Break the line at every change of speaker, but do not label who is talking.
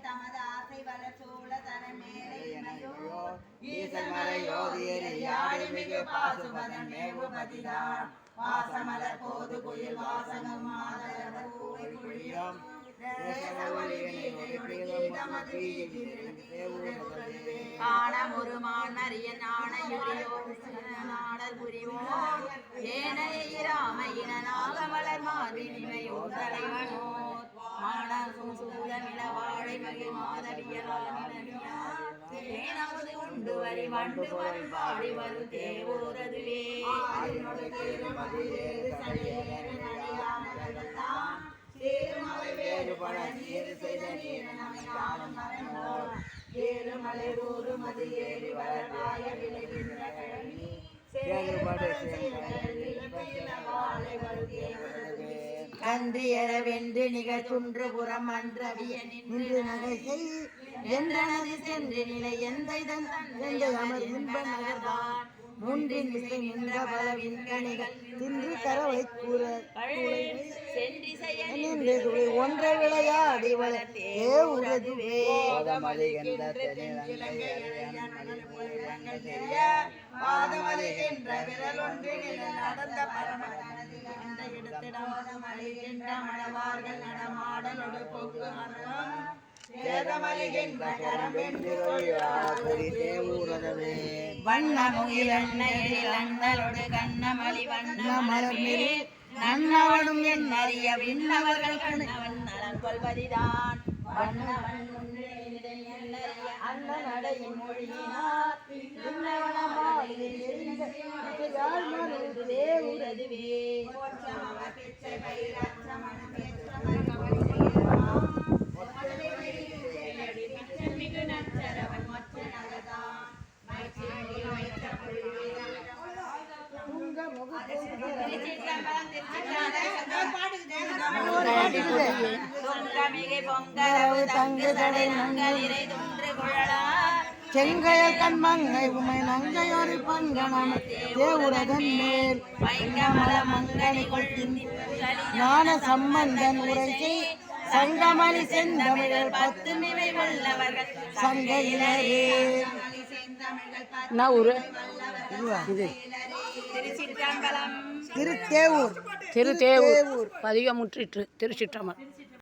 தமது ஆசை வளர்ச்சோழ தன மேலையோ ஈசல் மலையோதியரி யாழை மிகு பாசுபதன் மேவுபதிதான் வாசமலர் போது குயில் வாசகம் மாதவர் பூவை குழியும் காணமுருமான் அரிய நாணயுரியோடல் புரிவோம் ஏனையிராமையின நாகமலர் மார்பினிமையோ தலைவனோர் மாணசூதமிழ வாழை மகை மாதவியலானது உண்டு வரி வண்டு வரும் பாடி வரும் தேவோரதுவே கன்றியர வென்று நிகழ்குன்று புறம் அன்றவிய நின்று நகை செய் என்றனது சென்று நிலை எந்த அமர் இன்ப நகர்தான் மூன்றின் இசை நின்ற பல விண்கணிகள் தின்று கரவை கூற ஒன்றை விளையாடி வளர்த்தே உறதுவே நடந்த மணவார்கள் நடமாடலோடு போக்கு வண்ணமுகிலண்ணோடு கண்ணமளி வண்ணமலர்மே நன்னவனும் என் அறிய விண்ணவர்கள் கண்ணவன் நலன் கொள்வதிதான் வண்ணவன் அண்ணன் அடையின் மொழியினார் செங்கையல் கண்மங்கை உமை நங்கையொரு பங்கனம் தேவுரதன் மேல் மங்கனி கொள்கின் ஞான சம்பந்தன் உரைசை சங்கமணி செந்தமிழர் 10 மிவை வல்லவர்கள் சங்கையிலே திருத்தேவூர் பதிகமுற்றிற்று திருச்சிற்றம்பலம்.